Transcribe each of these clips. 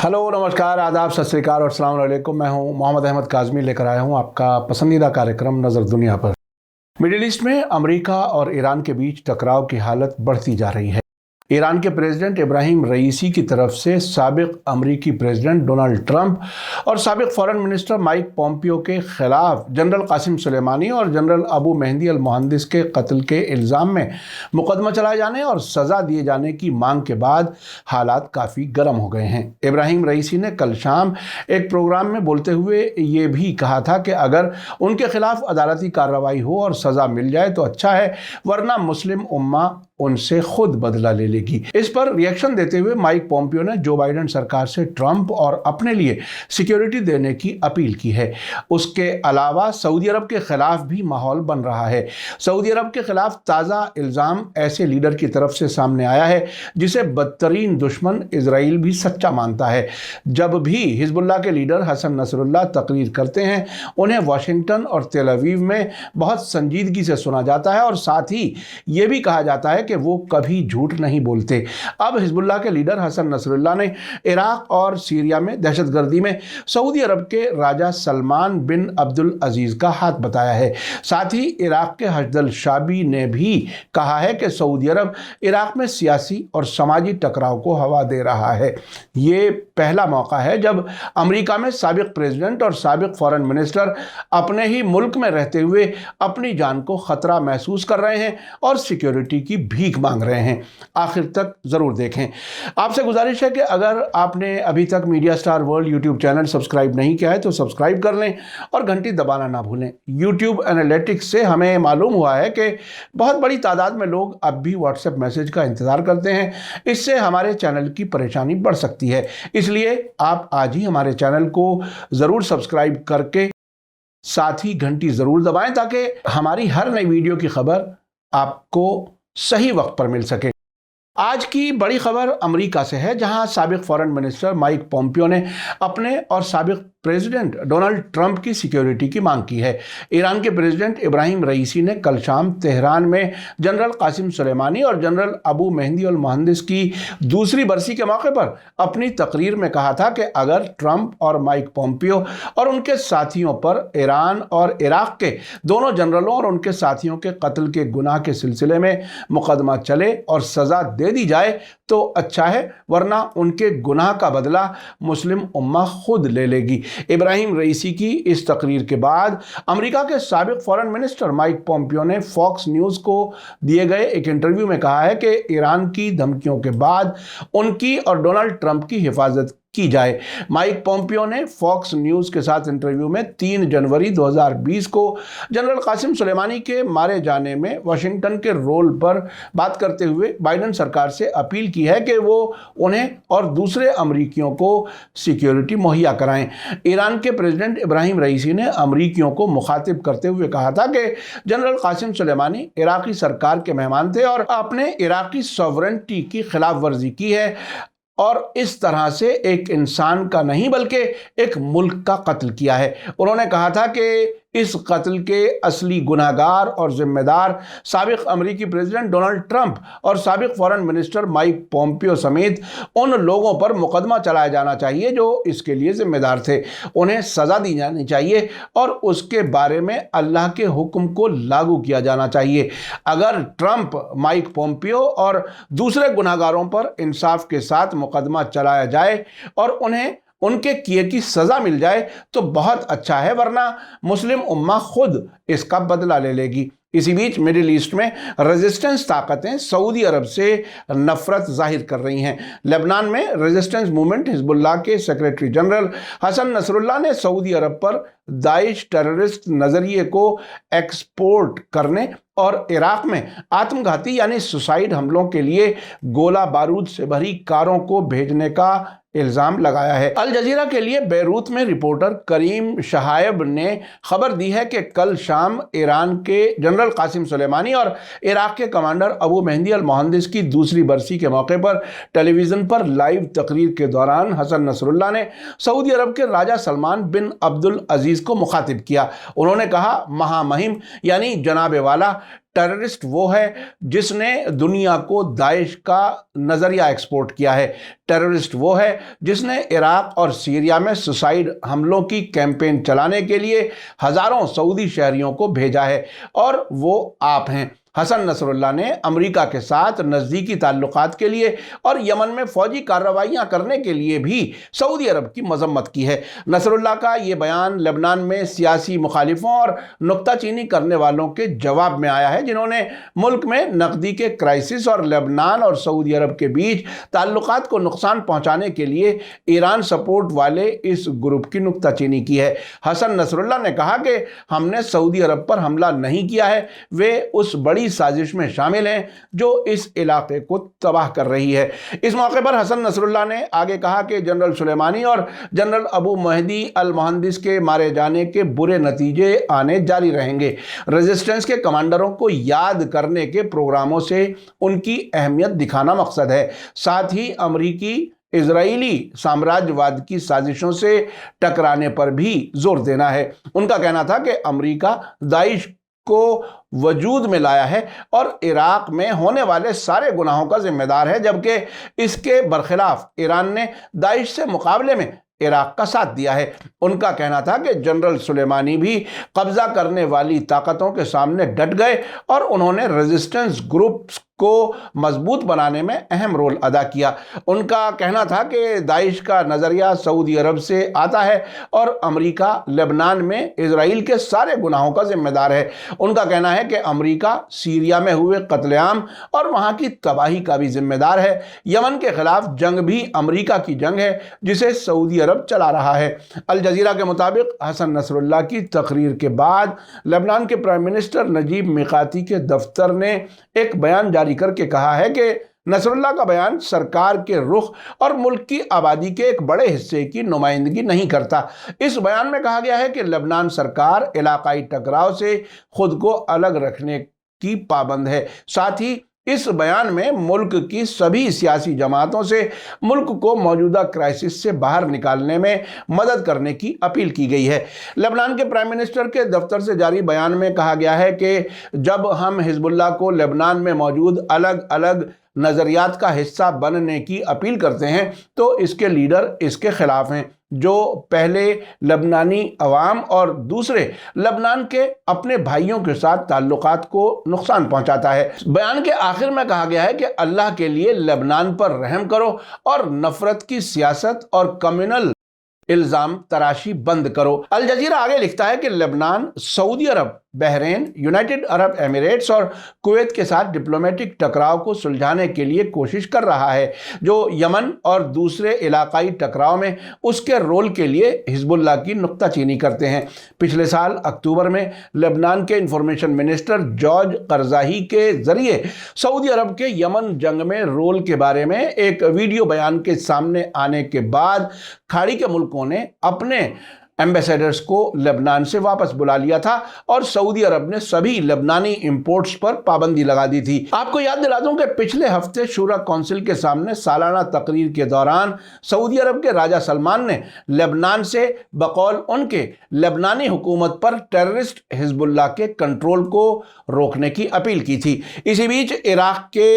Hello नमस्कार आदाब सत श्री अकाल और अस्सलाम वालेकुम। मैं हूं मोहम्मद अहमद काज़मी, लेकर आया हूं आपका पसंदीदा कार्यक्रम नज़र दुनिया पर। मिडिल ईस्ट में अमेरिका और ईरान के बीच टकराव की हालत बढ़ती जा रही है। ईरान के प्रेसिडेंट इब्राहिम रईसी की तरफ से साबिक अमेरिकी प्रेसिडेंट डोनाल्ड ट्रंप और साबिक फॉरेन मिनिस्टर माइक पॉम्पियो के खिलाफ जनरल कासिम सुलेमानी और जनरल अबू मेहदी अल मुहंदिस के कत्ल के इल्ज़ाम में मुकदमा चलाए जाने और सज़ा दिए जाने की मांग के बाद हालात काफ़ी गर्म हो गए हैं। इब्राहिम रईसी ने कल शाम एक प्रोग्राम में बोलते हुए ये भी कहा था कि अगर उनके खिलाफ अदालती कार्रवाई हो और सज़ा मिल जाए तो अच्छा है, वरना मुस्लिम उम्मा उनसे खुद बदला ले लेगी। इस पर रिएक्शन देते हुए माइक पॉम्पियो ने जो बाइडेन सरकार से ट्रंप और अपने लिए सिक्योरिटी देने की अपील की है। उसके अलावा सऊदी अरब के खिलाफ भी माहौल बन रहा है। सऊदी अरब के खिलाफ ताज़ा इल्ज़ाम ऐसे लीडर की तरफ से सामने आया है जिसे बदतरीन दुश्मन इजराइल भी सच्चा मानता है। जब भी हिजबुल्लाह के लीडर हसन नसरुल्लाह तकरीर करते हैं, उन्हें वाशिंगटन और तेल अवीव में बहुत संजीदगी से सुना जाता है और साथ ही ये भी कहा जाता है कि वो कभी झूठ नहीं बोलते। अब हिजबुल्लाह के लीडर हसन नसरुल्लाह ने इराक और सीरिया में दहशतगर्दी में सऊदी अरब के राजा सलमान बिन अब्दुल अजीज़ का हाथ बताया है। साथ ही इराक के हशदल शाबी ने भी कहा है कि सऊदी अरब इराक में सियासी और समाजी टकराव को हवा दे रहा है। ये पहला मौका है जब अमेरिका में साबिक प्रेसिडेंट और साबिक फॉरेन मिनिस्टर अपने ही मुल्क में रहते हुए अपनी जान को खतरा महसूस कर रहे हैं और सिक्योरिटी की भीख मांग रहे हैं। आखिर तक जरूर देखें। आपसे गुजारिश है कि अगर आपने अभी तक media star world YouTube channel subscribe नहीं किया है तो सब्सक्राइब कर लें और घंटी दबाना ना भूलें। यूट्यूब एनालिटिक्स से हमें मालूम हुआ है कि बहुत बड़ी तादाद में लोग अब भी व्हाट्सएप मैसेज का इंतजार करते हैं। इससे हमारे चैनल की परेशानी बढ़ सकती है, इसलिए आप आज ही हमारे चैनल को जरूर सब्सक्राइब करके साथ ही घंटी जरूर दबाएं ताकि हमारी हर नई वीडियो की खबर आपको सही वक्त पर मिल सके। आज की बड़ी खबर अमेरिका से है, जहां साबिक फॉरेन मिनिस्टर माइक पॉम्पियो ने अपने और साबिक प्रेसिडेंट डोनाल्ड ट्रंप की सिक्योरिटी की मांग की है। ईरान के प्रेसिडेंट इब्राहिम रईसी ने कल शाम तेहरान में जनरल कासिम सुलेमानी और जनरल अबू मेहदी अल मुहंदिस की दूसरी बरसी के मौके पर अपनी तकरीर में कहा था कि अगर ट्रंप और माइक पॉम्पियो और उनके साथियों पर ईरान और इराक के दोनों जनरलों और उनके साथियों के कत्ल के गुनाह के सिलसिले में मुकदमा चले और सज़ा दे दी जाए तो अच्छा है, वरना उनके गुनाह का बदला मुस्लिम उम्मा खुद ले लेगी। इब्राहिम रईसी की इस तकरीर के बाद अमेरिका के साबिक फॉरेन मिनिस्टर माइक पॉम्पियो ने फॉक्स न्यूज़ को दिए गए एक इंटरव्यू में कहा है कि ईरान की धमकियों के बाद उनकी और डोनाल्ड ट्रंप की हिफाजत की जाए। माइक पॉम्पियो ने फॉक्स न्यूज़ के साथ इंटरव्यू में 3 जनवरी 2020 को जनरल कासिम सुलेमानी के मारे जाने में वाशिंगटन के रोल पर बात करते हुए बाइडेन सरकार से अपील की है कि वो उन्हें और दूसरे अमरीकियों को सिक्योरिटी मुहैया कराएं। ईरान के प्रेसिडेंट इब्राहिम रईसी ने अमरीकियों को मुखातिब करते हुए कहा था कि जनरल कासिम सुलेमानी इराकी सरकार के मेहमान थे और आपने इराकी सॉवरेनिटी की खिलाफ वर्जी की है और इस तरह से एक इंसान का नहीं बल्कि एक मुल्क का कत्ल किया है। उन्होंने कहा था कि इस कत्ल के असली गुनाहगार और जिम्मेदार साबिक अमेरिकी प्रेसिडेंट डोनाल्ड ट्रंप और साबिक फॉरेन मिनिस्टर माइक पॉम्पियो समेत उन लोगों पर मुकदमा चलाया जाना चाहिए जो इसके लिए जिम्मेदार थे। उन्हें सज़ा दी जानी चाहिए और उसके बारे में अल्लाह के हुक्म को लागू किया जाना चाहिए। अगर ट्रंप, माइक पॉम्पियो और दूसरे गुनाहगारों पर इंसाफ के साथ मुकदमा चलाया जाए और उन्हें उनके किए की सज़ा मिल जाए तो बहुत अच्छा है, वरना मुस्लिम उम्मा खुद इसका बदला ले लेगी। इसी बीच मिडिल ईस्ट में रेजिस्टेंस ताकतें सऊदी अरब से नफरत जाहिर कर रही हैं। लेबनान में रेजिस्टेंस मूवमेंट हिजबुल्लाह के सेक्रेटरी जनरल हसन नसरुल्लाह ने सऊदी अरब पर दाइश टेररिस्ट नज़रिए को एक्सपोर्ट करने और इराक में आत्मघाती यानी सुसाइड हमलों के लिए गोला बारूद से भरी कारों को भेजने का इल्ज़ाम लगाया है। अल जजीरा के लिए बेरूत में रिपोर्टर करीम शहायब ने खबर दी है कि कल शाम ईरान के जनरल कासिम सुलेमानी और इराक के कमांडर अबू मेहदी अल मुहंदिस की दूसरी बरसी के मौके पर टेलीविज़न पर लाइव तकरीर के दौरान हसन नसरुल्लाह ने सऊदी अरब के राजा सलमान बिन अब्दुल अजीज़ को मुखातिब किया। उन्होंने कहा, महामहिम यानी जनाबे वाला, टेररिस्ट वो है जिसने दुनिया को दाइश का नजरिया एक्सपोर्ट किया है। टेररिस्ट वो है जिसने इराक और सीरिया में सुसाइड हमलों की कैंपेन चलाने के लिए हजारों सऊदी शहरियों को भेजा है, और वो आप हैं। हसन नसरुल्लाह ने अमेरिका के साथ नज़दीकी ताल्लुकात के लिए और यमन में फौजी कार्रवाइयां करने के लिए भी सऊदी अरब की मजम्मत की है। नसरुल्लाह का ये बयान लेबनान में सियासी मुखालिफों और नुक्ताचीनी करने वालों के जवाब में आया है, जिन्होंने मुल्क में नकदी के क्राइसिस और लेबनान और सऊदी अरब के बीच ताल्लुकात को नुकसान पहुंचाने के लिए ईरान सपोर्ट वाले इस ग्रुप की नुक्ताचीनी की है। हसन नसरुल्लाह ने कहा कि हमने सऊदी अरब पर हमला नहीं किया है, वे उस बड़ी साजिश में शामिल हैं जो इस इलाके को तबाह कर रही है। इस मौके पर हसन नसरुल्लाह ने आगे कहा कि जनरल सुलेमानी और जनरल अबू महदी अल मुहंदिस के मारे जाने के बुरे नतीजे आने जारी रहेंगे। रेजिस्टेंस के कमांडरों को याद करने के प्रोग्रामों से उनकी अहमियत दिखाना मकसद है। साथ ही अमरीकी इजरायली साम्राज्यवाद की साजिशों से टकराने पर भी जोर देना है। उनका कहना था कि अमरीका दाइश को वजूद में लाया है और इराक में होने वाले सारे गुनाहों का जिम्मेदार है, जबकि इसके बरखिलाफ ईरान ने दाइश से मुकाबले में इराक का साथ दिया है। उनका कहना था कि जनरल सुलेमानी भी कब्जा करने वाली ताकतों के सामने डट गए और उन्होंने रेजिस्टेंस ग्रुप्स को मजबूत बनाने में अहम रोल अदा किया। उनका कहना था कि दाइश का नज़रिया सऊदी अरब से आता है और अमेरिका लेबनान में इजराइल के सारे गुनाहों का जिम्मेदार है। उनका कहना है कि अमेरिका सीरिया में हुए कत्लेआम और वहाँ की तबाही का भी जिम्मेदार है। यमन के खिलाफ जंग भी अमेरिका की जंग है जिसे सऊदी अरब चला रहा है। अल जजीरा के मुताबिक हसन नसरुल्लाह की तकरीर के बाद लेबनान के प्राइम मिनिस्टर नजीब मिकाती के दफ्तर ने एक बयान जारी करके कहा है कि नसरुल्लाह का बयान सरकार के रुख और मुल्क की आबादी के एक बड़े हिस्से की नुमाइंदगी नहीं करता। इस बयान में कहा गया है कि लेबनान सरकार इलाकाई टकराव से खुद को अलग रखने की पाबंद है। साथ ही इस बयान में मुल्क की सभी सियासी जमातों से मुल्क को मौजूदा क्राइसिस से बाहर निकालने में मदद करने की अपील की गई है। लेबनान के प्राइम मिनिस्टर के दफ्तर से जारी बयान में कहा गया है कि जब हम हिजबुल्लाह को लेबनान में मौजूद अलग अलग नज़रियात का हिस्सा बनने की अपील करते हैं तो इसके लीडर इसके खिलाफ हैं, जो पहले लबनानी अवाम और दूसरे लबनान के अपने भाइयों के साथ ताल्लुकात को नुकसान पहुंचाता है। बयान के आखिर में कहा गया है कि अल्लाह के लिए लबनान पर रहम करो और नफरत की सियासत और कम्युनल इल्जाम तराशी बंद करो। अल जजीरा आगे लिखता है कि लेबनान सऊदी अरब, बहरीन, यूनाइटेड अरब एमिरेट्स और कुवैत के साथ डिप्लोमेटिक टकराव को सुलझाने के लिए कोशिश कर रहा है, जो यमन और दूसरे इलाकाई टकराव में उसके रोल के लिए हिजबुल्लाह की नुक्ताचीनी करते हैं। पिछले साल अक्टूबर में लेबनान के इंफॉर्मेशन मिनिस्टर जॉर्ज करजाई के जरिए सऊदी अरब के यमन जंग में रोल के बारे में एक वीडियो बयान के सामने आने के बाद खाड़ी के मुल्कों ने अपने एम्बेसडर्स को लेबनान से वापस बुला लिया था और सऊदी अरब ने सभी लेबनानी इंपोर्ट्स पर पाबंदी लगा दी थी। आपको याद दिला दूं कि पिछले हफ्ते शूरा काउंसिल के सामने सालाना तकरीर के दौरान सऊदी अरब के राजा सलमान ने लेबनान से बकौल उनके लेबनानी हुकूमत पर टेररिस्ट हिजबुल्लाह के कंट्रोल को रोकने की अपील की थी। इसी बीच इराक के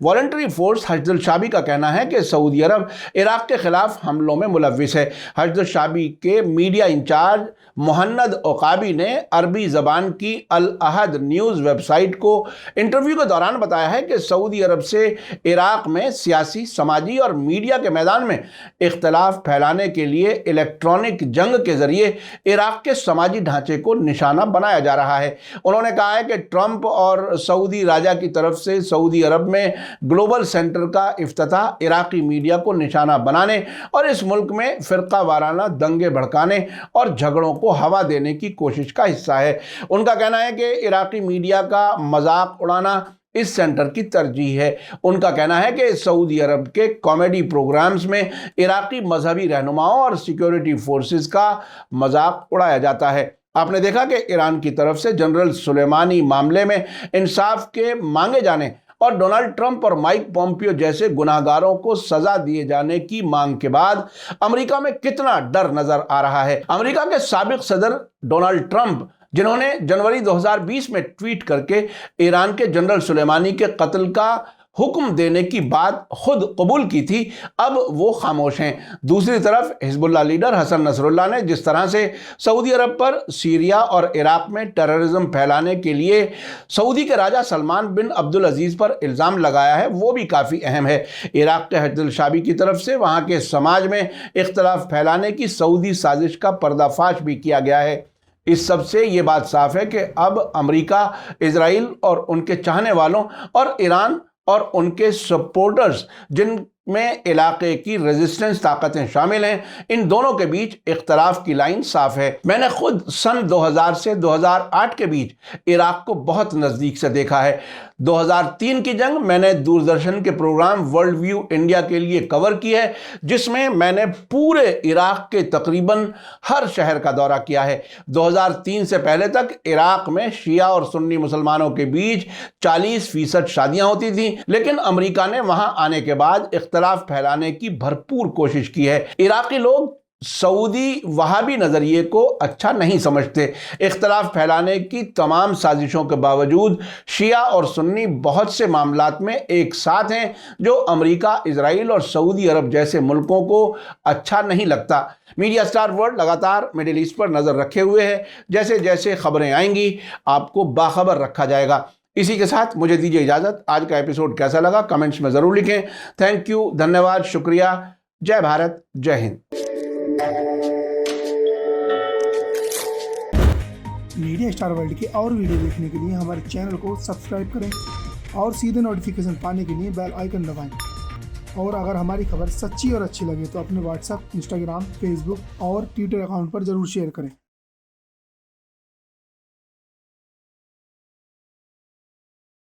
वॉलंटरी फोर्स हश्द शाबी का कहना है कि सऊदी अरब इराक के खिलाफ हमलों में मुलव्विस है। हश्द शाबी के मीडिया इंचार्ज मोहन्नद ओकाबी ने अरबी ज़बान की अल अहद न्यूज़ वेबसाइट को इंटरव्यू के दौरान बताया है कि सऊदी अरब से इराक में सियासी, समाजी और मीडिया के मैदान में इख्तलाफ फैलाने के लिए इलेक्ट्रॉनिक जंग के जरिए इराक के समाजी ढांचे को निशाना बनाया जा रहा है। उन्होंने कहा है कि ट्रंप और सऊदी राजा की तरफ से सऊदी अरब में ग्लोबल सेंटर का इफ्तिताह इराकी मीडिया को निशाना बनाने और इस मुल्क में फिरका वाराना दंगे भड़काने और झगड़ों को हवा देने की कोशिश का हिस्सा है। उनका कहना है कि इराकी मीडिया का मजाक उड़ाना इस सेंटर की तरजीह है। उनका कहना है कि सऊदी अरब के कॉमेडी प्रोग्राम्स में इराकी मजहबी रहनुमाओं और सिक्योरिटी फोर्सेस का मजाक उड़ाया जाता है। आपने देखा कि ईरान की तरफ से जनरल सुलेमानी मामले में इंसाफ के मांगे जाने और डोनाल्ड ट्रंप और माइक पॉम्पियो जैसे गुनाहगारों को सजा दिए जाने की मांग के बाद अमेरिका में कितना डर नजर आ रहा है। अमेरिका के साबिक सदर डोनाल्ड ट्रंप जिन्होंने जनवरी 2020 में ट्वीट करके ईरान के जनरल सुलेमानी के कत्ल का हुक्म देने की बात खुद कबूल की थी, अब वो खामोश हैं। दूसरी तरफ हिजबुल्लाह लीडर हसन नसरुल्लाह ने जिस तरह से सऊदी अरब पर सीरिया और इराक में टेररिज्म फैलाने के लिए सऊदी के राजा सलमान बिन अब्दुल अजीज़ पर इल्ज़ाम लगाया है, वो भी काफ़ी अहम है। इराक के हजदुल शाबी की तरफ से वहाँ के समाज में इख्तलाफ फैलाने की सऊदी साजिश का पर्दाफाश भी किया गया है। इस सब से ये बात साफ है कि अब अमेरिका, इजराइल और उनके चाहने वालों और ईरान और उनके सपोर्टर्स जिनमें इलाके की रेजिस्टेंस ताकतें शामिल हैं, इन दोनों के बीच इख्तलाफ की लाइन साफ है। मैंने खुद सन 2000 से 2008 के बीच इराक को बहुत नज़दीक से देखा है। 2003 की जंग मैंने दूरदर्शन के प्रोग्राम वर्ल्ड व्यू इंडिया के लिए कवर की है, जिसमें मैंने पूरे इराक के तकरीबन हर शहर का दौरा किया है। 2003 से पहले तक इराक में शिया और सुन्नी मुसलमानों के बीच 40% शादियां होती थी, लेकिन अमेरिका ने वहां आने के बाद इख्तलाफ फैलाने की भरपूर कोशिश की है। इराकी लोग सऊदी वहाबी नज़रिए को अच्छा नहीं समझते। इख्तलाफ फैलाने की तमाम साजिशों के बावजूद शिया और सुन्नी बहुत से मामलात में एक साथ हैं, जो अमेरिका, इजराइल और सऊदी अरब जैसे मुल्कों को अच्छा नहीं लगता। मीडिया स्टार वर्ल्ड लगातार मिडिल ईस्ट पर नज़र रखे हुए है। जैसे जैसे खबरें आएंगी आपको बाखबर रखा जाएगा। इसी के साथ मुझे दीजिए इजाज़त। आज का एपिसोड कैसा लगा कमेंट्स में ज़रूर लिखें। थैंक यू, धन्यवाद, शुक्रिया। जय भारत, जय हिंद। मीडिया स्टार वर्ल्ड के और वीडियो देखने के लिए हमारे चैनल को सब्सक्राइब करें और सीधे नोटिफिकेशन पाने के लिए बेल आइकन दबाएं। और अगर हमारी खबर सच्ची और अच्छी लगे तो अपने व्हाट्सएप, इंस्टाग्राम, फेसबुक और ट्विटर अकाउंट पर ज़रूर शेयर करें।